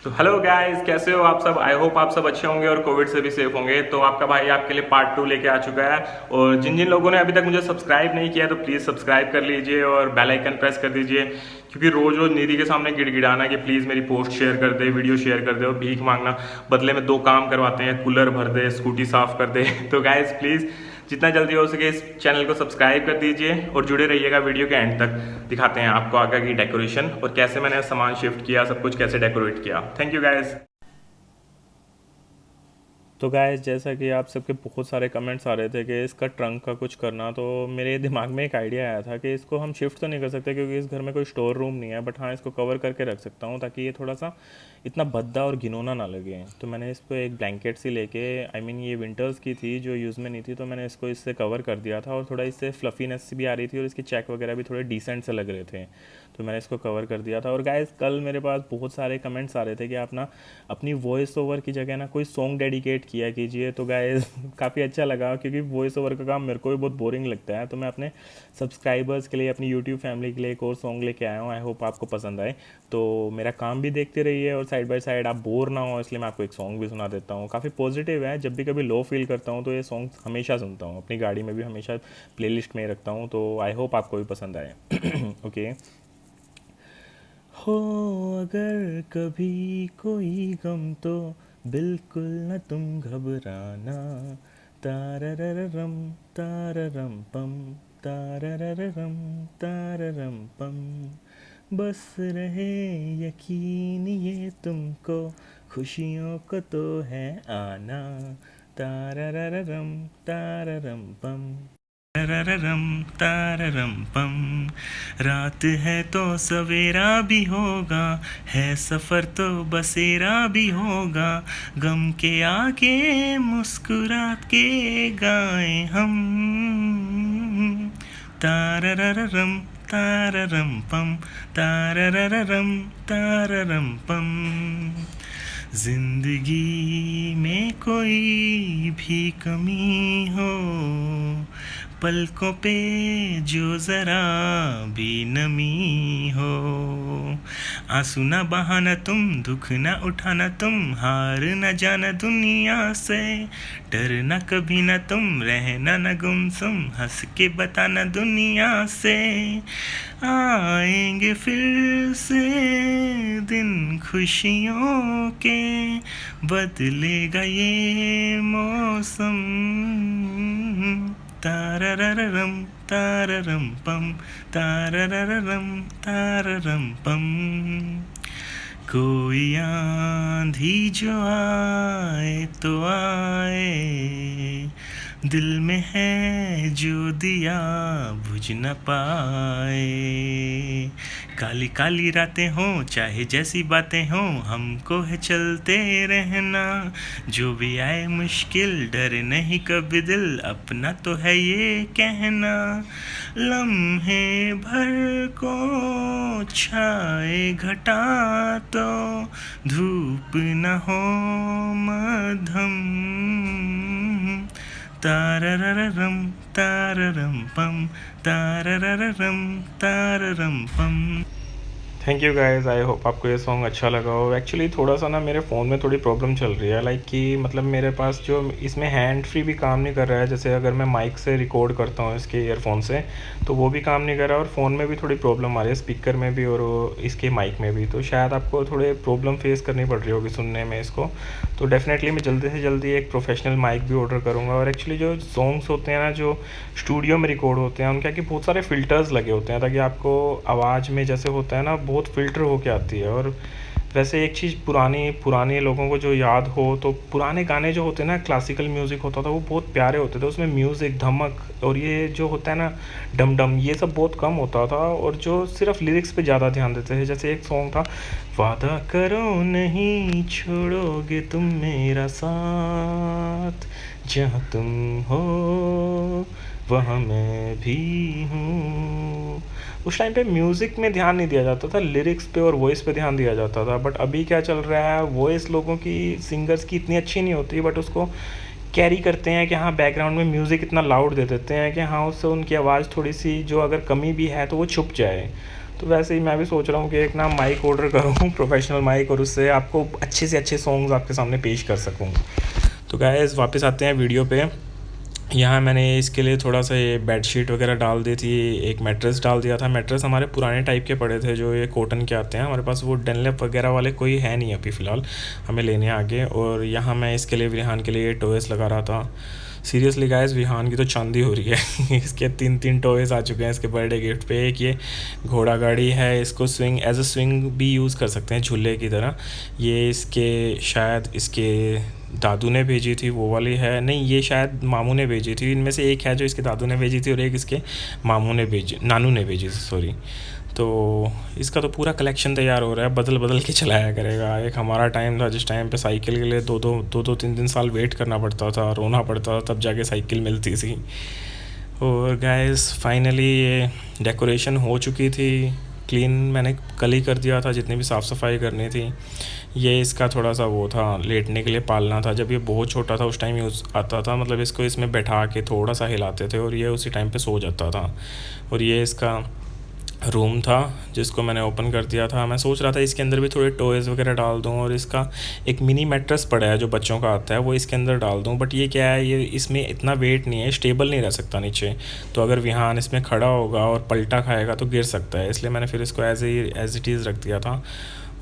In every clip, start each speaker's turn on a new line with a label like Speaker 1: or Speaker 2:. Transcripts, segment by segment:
Speaker 1: तो hello guys, कैसे हो आप सब। आई होप आप सब अच्छे होंगे और कोविड से भी सेफ होंगे। तो आपका भाई आपके लिए पार्ट 2 लेके आ चुका है। और जिन जिन लोगों ने अभी तक मुझे सब्सक्राइब नहीं किया तो प्लीज़ सब्सक्राइब कर लीजिए और बेल आइकन प्रेस कर दीजिए, क्योंकि रोज रोज निधि के सामने गिड़गिड़ाना कि प्लीज़ मेरी पोस्ट शेयर कर दे, वीडियो शेयर कर दे और भीख मांगना, बदले में 2 काम करवाते हैं, कूलर भर दे, स्कूटी साफ कर दे। तो गाइस प्लीज़ जितना जल्दी हो सके इस चैनल को सब्सक्राइब कर दीजिए और जुड़े रहिएगा वीडियो के एंड तक। दिखाते हैं आपको आगे की डेकोरेशन और कैसे मैंने सामान शिफ्ट किया, सब कुछ कैसे डेकोरेट किया। Thank you guys.
Speaker 2: तो गाइस, जैसा कि आप सबके बहुत सारे कमेंट्स आ रहे थे कि इसका ट्रंक का कुछ करना, तो मेरे दिमाग में एक आइडिया आया था कि इसको हम शिफ्ट तो नहीं कर सकते क्योंकि इस घर में कोई स्टोर रूम नहीं है, बट हाँ इसको कवर करके रख सकता हूँ ताकि ये थोड़ा सा इतना भद्दा और घिनौना ना लगे। तो मैंने इसको एक ब्लैंकेट सी लेके, आई मीन ये विंटर्स की थी जो यूज़ में नहीं थी, तो मैंने इसको इससे कवर कर दिया था और थोड़ा इससे फ्लफीनेस भी आ रही थी और इसके चेक वगैरह भी थोड़े डिसेंट से लग रहे थे, तो मैंने इसको कवर कर दिया था। और गाइस, कल मेरे पास बहुत सारे कमेंट्स आ रहे थे कि आप ना अपनी वॉइस ओवर की जगह ना कोई सॉन्ग डेडिकेट किया कीजिए। तो गाइस काफ़ी अच्छा लगा क्योंकि वॉइस ओवर का काम मेरे को भी बहुत बोरिंग लगता है। तो मैं अपने सब्सक्राइबर्स के लिए, अपनी यूट्यूब फैमिली के लिए एक और सॉन्ग लेके आया हूँ। आई होप आपको पसंद आए। तो मेरा काम भी देखते रहिए और साइड बाय साइड आप बोर ना हो, इसलिए मैं आपको एक सॉन्ग भी सुना देता हूँ। काफ़ी पॉजिटिव है, जब भी कभी लो फील करता हूँ तो ये सॉन्ग हमेशा सुनता हूँ, अपनी गाड़ी में भी हमेशा प्लेलिस्ट में रखता हूँ। तो आई होप आपको भी पसंद आए। ओके। हो अगर कभी कोई गम तो बिल्कुल न तुम घबराना। तारररम ताररम पम, तारररम ताररम पम। बस रहे यकीन ये तुमको, खुशियों को तो है आना। तारररम ताररम पम, तरररम तररम पम। रात है तो सवेरा भी होगा, है सफ़र तो बसेरा भी होगा। गम के आगे मुस्कुरा के गाएं हम। तारररम ताररम पम, तारररम ताररम पम। जिंदगी में कोई भी कमी हो, पलकों पे जो ज़रा भी नमी हो। आंसू ना बहाना तुम, दुख ना उठाना तुम, हार न जाना दुनिया से। डरना कभी ना तुम, रहना न गुमसुम, हंस के बताना दुनिया से। आएंगे फिर से दिन खुशियों के, बदलेगा ये मौसम। तारररम ताररम पम, तारररम ताररम पम। कोई आंधी जो आए तो आए, दिल में है जो दिया बुझ न पाए। काली काली रातें हों चाहे जैसी बातें हों, हमको है चलते रहना। जो भी आए मुश्किल डरे नहीं कभी दिल, अपना तो है ये कहना। लम्हे भर को छाए घटा तो, धूप न हो मध्यम। तारररम ताररम पम, तारररम ताररम पम।
Speaker 1: Thank you guys, I hope आपको ये सॉन्ग अच्छा लगा हो। एक्चुअली थोड़ा सा ना मेरे फ़ोन में थोड़ी प्रॉब्लम चल रही है, लाइक कि मतलब मेरे पास जो इसमें हैंड फ्री भी काम नहीं कर रहा है। जैसे अगर मैं माइक से रिकॉर्ड करता हूँ इसके ईयरफोन से, तो वो भी काम नहीं कर रहा और फ़ोन में भी थोड़ी प्रॉब्लम आ रही है, स्पीकर में भी और इसके माइक में भी। तो शायद आपको थोड़े प्रॉब्लम फेस करनी पड़ रही होगी सुनने में इसको। तो डेफिनेटली मैं जल्दी से जल्दी एक प्रोफेशनल माइक भी ऑर्डर करूँगा। और एक्चुअली जो सॉन्ग्स होते हैं ना जो स्टूडियो में रिकॉर्ड होते हैं, उनके कि बहुत सारे फ़िल्टर्स लगे होते हैं ताकि आपको आवाज़ में जैसे होता है ना बहुत फ़िल्टर होके आती है। और वैसे एक चीज़ पुरानी पुराने लोगों को जो याद हो, तो पुराने गाने जो होते हैं ना, क्लासिकल म्यूज़िक होता था, वो बहुत प्यारे होते थे। उसमें म्यूज़िक धमक और ये जो होता है ना डम डम, ये सब बहुत कम होता था और जो सिर्फ लिरिक्स पे ज़्यादा ध्यान देते थे। जैसे एक सॉन्ग था, वादा करो नहीं छोड़ोगे तुम मेरा साथ, जहाँ तुम हो वहाँ मैं भी हूँ। उस टाइम पे म्यूज़िक में ध्यान नहीं दिया जाता था, लिरिक्स पे और वॉइस पे ध्यान दिया जाता था। बट अभी क्या चल रहा है, वॉइस लोगों की, सिंगर्स की इतनी अच्छी नहीं होती, बट उसको कैरी करते हैं कि हाँ बैकग्राउंड में म्यूज़िक इतना लाउड दे देते हैं कि हाँ उससे उनकी आवाज़ थोड़ी सी जो अगर कमी भी है तो वो छुप जाए। तो वैसे ही मैं भी सोच रहा हूँ कि एक ना माइक ऑर्डर करूँ प्रोफेशनल माइक, और उससे आपको अच्छे से अच्छे सॉन्ग्स आपके सामने पेश कर सकूँ। तो गाइस वापस आते हैं वीडियो पे। यहाँ मैंने इसके लिए थोड़ा सा ये बेडशीट वगैरह डाल दी थी, एक मैट्रेस डाल दिया था। मैट्रेस हमारे पुराने टाइप के पड़े थे जो ये कॉटन के आते हैं, हमारे पास वो डनलैप वगैरह वाले कोई है नहीं अभी फ़िलहाल, हमें लेने आगे। और यहाँ मैं इसके लिए विहान के लिए टॉयज़ लगा रहा था। सीरियसली गाइस विहान की तो चांदी हो रही है इसके 3 टॉयज़ आ चुके हैं इसके बर्थडे गिफ्ट पे। एक ये घोड़ा गाड़ी है, इसको स्विंग एज अ स्विंग भी यूज़ कर सकते हैं झूले की तरह। ये इसके शायद इसके दादू ने भेजी थी वो वाली है, नहीं ये शायद मामू ने भेजी थी। इनमें से एक है जो इसके दादू ने भेजी थी और एक इसके मामू ने भेजी, नानू ने भेजी थी सॉरी। तो इसका तो पूरा कलेक्शन तैयार हो रहा है, बदल बदल के चलाया करेगा। एक हमारा टाइम था जिस टाइम पे साइकिल के लिए दो 3 साल वेट करना पड़ता था, रोना पड़ता था, तब जाके साइकिल मिलती थी। और गाइस फाइनली ये डेकोरेशन हो चुकी थी, क्लीन मैंने कल ही कर दिया था जितनी भी साफ़ सफाई करनी थी। ये इसका थोड़ा सा वो था, लेटने के लिए पालना था। जब ये बहुत छोटा था उस टाइम यूज़ आता था, मतलब इसको इसमें बैठा के थोड़ा सा हिलाते थे और ये उसी टाइम पे सो जाता था। और ये इसका रूम था जिसको मैंने ओपन कर दिया था। मैं सोच रहा था इसके अंदर भी थोड़े टॉयज़ वगैरह डाल दूँ, और इसका एक मिनी मैट्रेस पड़ा है जो बच्चों का आता है वो इसके अंदर डाल दूँ। बट ये क्या है, ये इसमें इतना वेट नहीं है, स्टेबल नहीं रह सकता नीचे। तो अगर विहान इसमें खड़ा होगा और पलटा खाएगा तो गिर सकता है, इसलिए मैंने फिर इसको एज इट इज़ रख दिया था।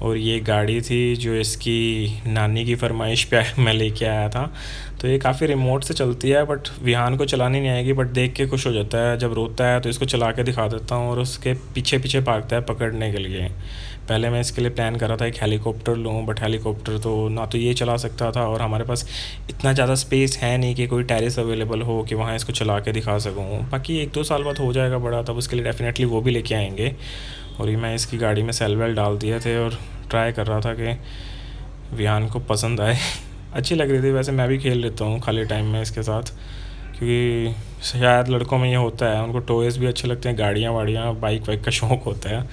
Speaker 1: और ये गाड़ी थी जो इसकी नानी की फरमाइश पे मैं लेके आया था। तो ये काफ़ी रिमोट से चलती है, बट विहान को चलानी नहीं आएगी, बट देख के खुश हो जाता है। जब रोता है तो इसको चला के दिखा देता हूँ और उसके पीछे पीछे भागता है पकड़ने के लिए। पहले मैं इसके लिए प्लान कर रहा था एक हेलीकॉप्टर लूँ, बट हेलीकॉप्टर तो ना तो ये चला सकता था, और हमारे पास इतना ज़्यादा स्पेस है नहीं कि कोई टेरेस अवेलेबल हो कि वहाँ इसको चला के दिखा सकूँ। बाकी 1-2 साल बाद हो जाएगा बड़ा, तब उसके लिए डेफिनेटली वो भी लेके आएंगे। और ये मैं इसकी गाड़ी में सेल वेल डाल दिए थे और ट्राई कर रहा था कि विहान को पसंद आए अच्छी लग रही थी। वैसे मैं भी खेल लेता हूँ खाली टाइम में इसके साथ, क्योंकि शायद लड़कों में ये होता है, उनको टॉयज़ भी अच्छे लगते हैं, गाड़ियाँ वाड़ियाँ बाइक वाइक का शौक़ होता है।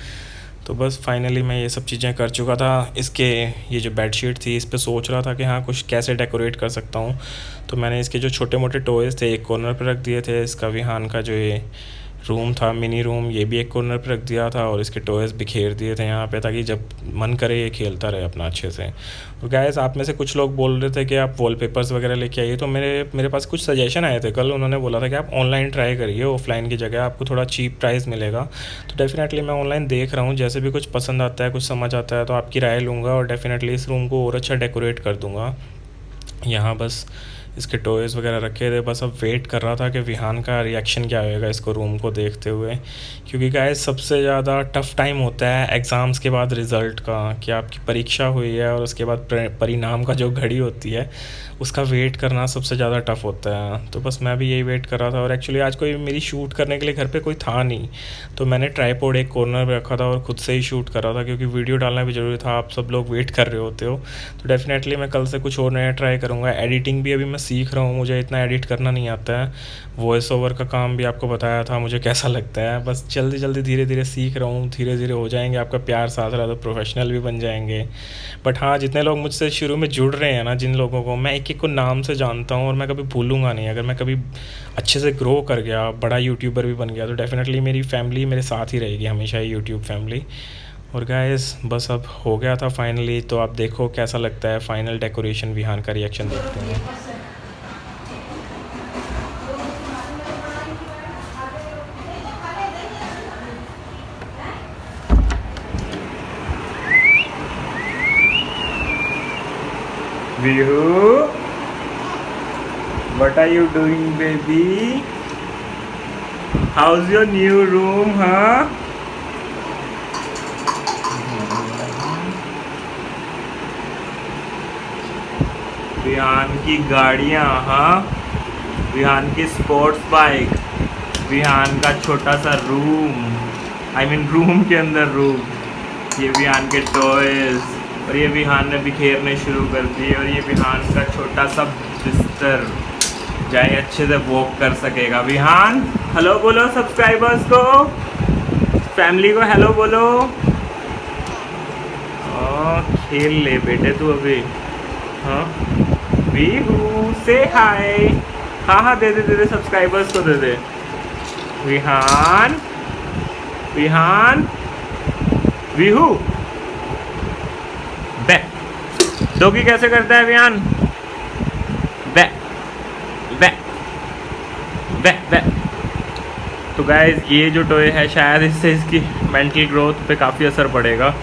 Speaker 1: तो बस फाइनली मैं ये सब चीज़ें कर चुका था। इसके ये जो बेडशीट थी इस पे सोच रहा था कि हाँ कुछ कैसे डेकोरेट कर सकता हूँ। तो मैंने इसके जो छोटे मोटे टॉयज़ थे एक कॉर्नर पे रख दिए थे। इसका विहान का जो ये रूम था मिनी रूम, ये भी एक कॉर्नर पे रख दिया था, और इसके टॉयज़ बिखेर दिए थे यहाँ पे, ताकि जब मन करे ये खेलता रहे अपना अच्छे से। और गाइस आप में से कुछ लोग बोल रहे थे कि आप वॉलपेपर्स वगैरह लेके आइए, तो मेरे पास कुछ सजेशन आए थे कल। उन्होंने बोला था कि आप ऑनलाइन ट्राई करिए, ऑफलाइन की जगह आपको थोड़ा चीप प्राइस मिलेगा। तो डेफिनेटली मैं ऑनलाइन देख रहा हूँ, जैसे भी कुछ पसंद आता है, कुछ समझ आता है तो आपकी राय लूँगा, और डेफिनेटली इस रूम को और अच्छा डेकोरेट कर दूँगा। यहाँ बस इसके टॉयज़ वगैरह रखे थे, बस अब वेट कर रहा था कि विहान का रिएक्शन क्या होएगा इसको रूम को देखते हुए। क्योंकि गाइस सबसे ज़्यादा टफ़ टाइम होता है एग्ज़ाम्स के बाद रिज़ल्ट का, कि आपकी परीक्षा हुई है और उसके बाद परिणाम का जो घड़ी होती है उसका वेट करना सबसे ज़्यादा टफ़ होता है। तो बस मैं भी यही वेट कर रहा था। और एक्चुअली आज कोई मेरी शूट करने के लिए घर पे कोई था नहीं, तो मैंने ट्राईपॉड एक कॉर्नर पे रखा था और ख़ुद से ही शूट कर रहा था, क्योंकि वीडियो डालना भी ज़रूरी था, आप सब लोग वेट कर रहे होते हो। तो डेफिनेटली मैं कल से कुछ और नया ट्राई करूँगा। एडिटिंग भी अभी मैं सीख रहा हूँ, मुझे इतना एडिट करना नहीं आता है। वॉइस ओवर का काम भी आपको बताया था मुझे कैसा लगता है, बस जल्दी जल्दी धीरे धीरे सीख रहा हूँ। धीरे धीरे हो जाएंगे, आपका प्यार साथ रहा तो प्रोफेशनल भी बन जाएंगे। बट हाँ, जितने लोग मुझसे शुरू में जुड़ रहे हैं ना, जिन लोगों को मैं एक एक को नाम से जानता हूँ और मैं कभी भूलूंगा नहीं। अगर मैं कभी अच्छे से ग्रो कर गया, बड़ा यूट्यूबर भी बन गया, तो डेफिनेटली मेरी फैमिली मेरे साथ ही रहेगी हमेशा ही, यूट्यूब फैमिली। और गाइस बस अब हो गया था फाइनली। तो आप देखो कैसा लगता है फाइनल डेकोरेशन, विहान का रिएक्शन देखते हैं। Vihu, what are you doing, baby? How's your new room, huh? Vihaan की गाड़ियाँ, हाँ, विहान की स्पोर्ट्स बाइक, विहान का छोटा सा रूम, रूम के अंदर रूम, ये विहान के टॉयज़, और ये विहान ने बिखेरने शुरू कर दिए। और ये विहान का छोटा सा बिस्तर, जाए अच्छे से वॉक कर सकेगा। विहान हेलो बोलो सब्सक्राइबर्स को, फैमिली को हेलो बोलो। खेल ले बेटे तू अभी, हाँ वीहू से हाय, हाँ दे दे सब्सक्राइबर्स को दे दे। विहान विहान
Speaker 2: वीहू बे डॉगी कैसे करता है विहान? बे बे बे बे। तो गाइज ये जो टॉय है शायद इससे इसकी मेंटल ग्रोथ पे काफ़ी असर पड़ेगा,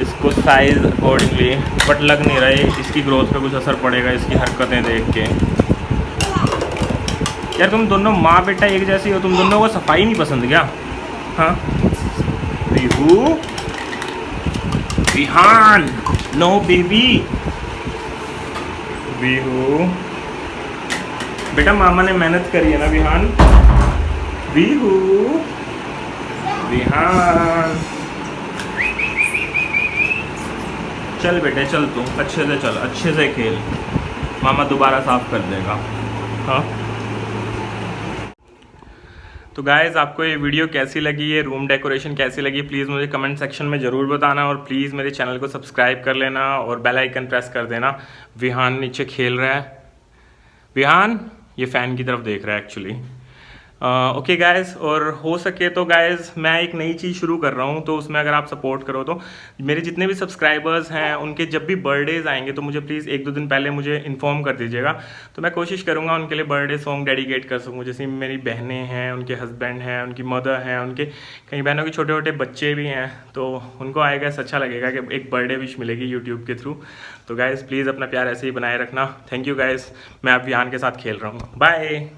Speaker 2: इसको साइज अकॉर्डिंगली, बट लग नहीं रहा है इसकी ग्रोथ पे कुछ असर पड़ेगा इसकी हरकतें देख के। यार तुम दोनों माँ बेटा एक जैसी हो, तुम दोनों को सफाई नहीं पसंद क्या? हाँ वीहू विहान नो बेबी। वीहू बेटा मामा ने मेहनत करी है ना विहान। वीहू विहान चल बेटे चल, तू अच्छे से चल, अच्छे से खेल, मामा दोबारा साफ कर देगा। हाँ तो गाइज़ आपको ये वीडियो कैसी लगी, ये रूम डेकोरेशन कैसी लगी, प्लीज़ मुझे कमेंट सेक्शन में ज़रूर बताना, और प्लीज़ मेरे चैनल को सब्सक्राइब कर लेना और बेल आइकन प्रेस कर देना। विहान नीचे खेल रहा है, विहान ये फ़ैन की तरफ देख रहा है एक्चुअली। ओके गाइज़, और हो सके तो गाइज़ मैं एक नई चीज़ शुरू कर रहा हूँ, तो उसमें अगर आप सपोर्ट करो तो मेरे जितने भी सब्सक्राइबर्स हैं उनके जब भी बर्थडेज़ आएंगे तो मुझे प्लीज़ 1-2 दिन पहले मुझे इन्फॉर्म कर दीजिएगा, तो मैं कोशिश करूँगा उनके लिए बर्थडे सॉन्ग डेडिकेट कर सकूँ। जैसे मेरी बहनें हैं, उनके हस्बैंड हैं, उनकी मदर हैं, उनके कई बहनों के छोटे छोटे बच्चे भी हैं, तो उनको आएगा अच्छा लगेगा कि एक बर्थडे विश मिलेगी यूट्यूब के थ्रू। तो गाइज़ प्लीज़ अपना प्यार ऐसे ही बनाए रखना। थैंक यू गाइज़, मैं अब विहान के साथ खेल रहा हूँ। बाय।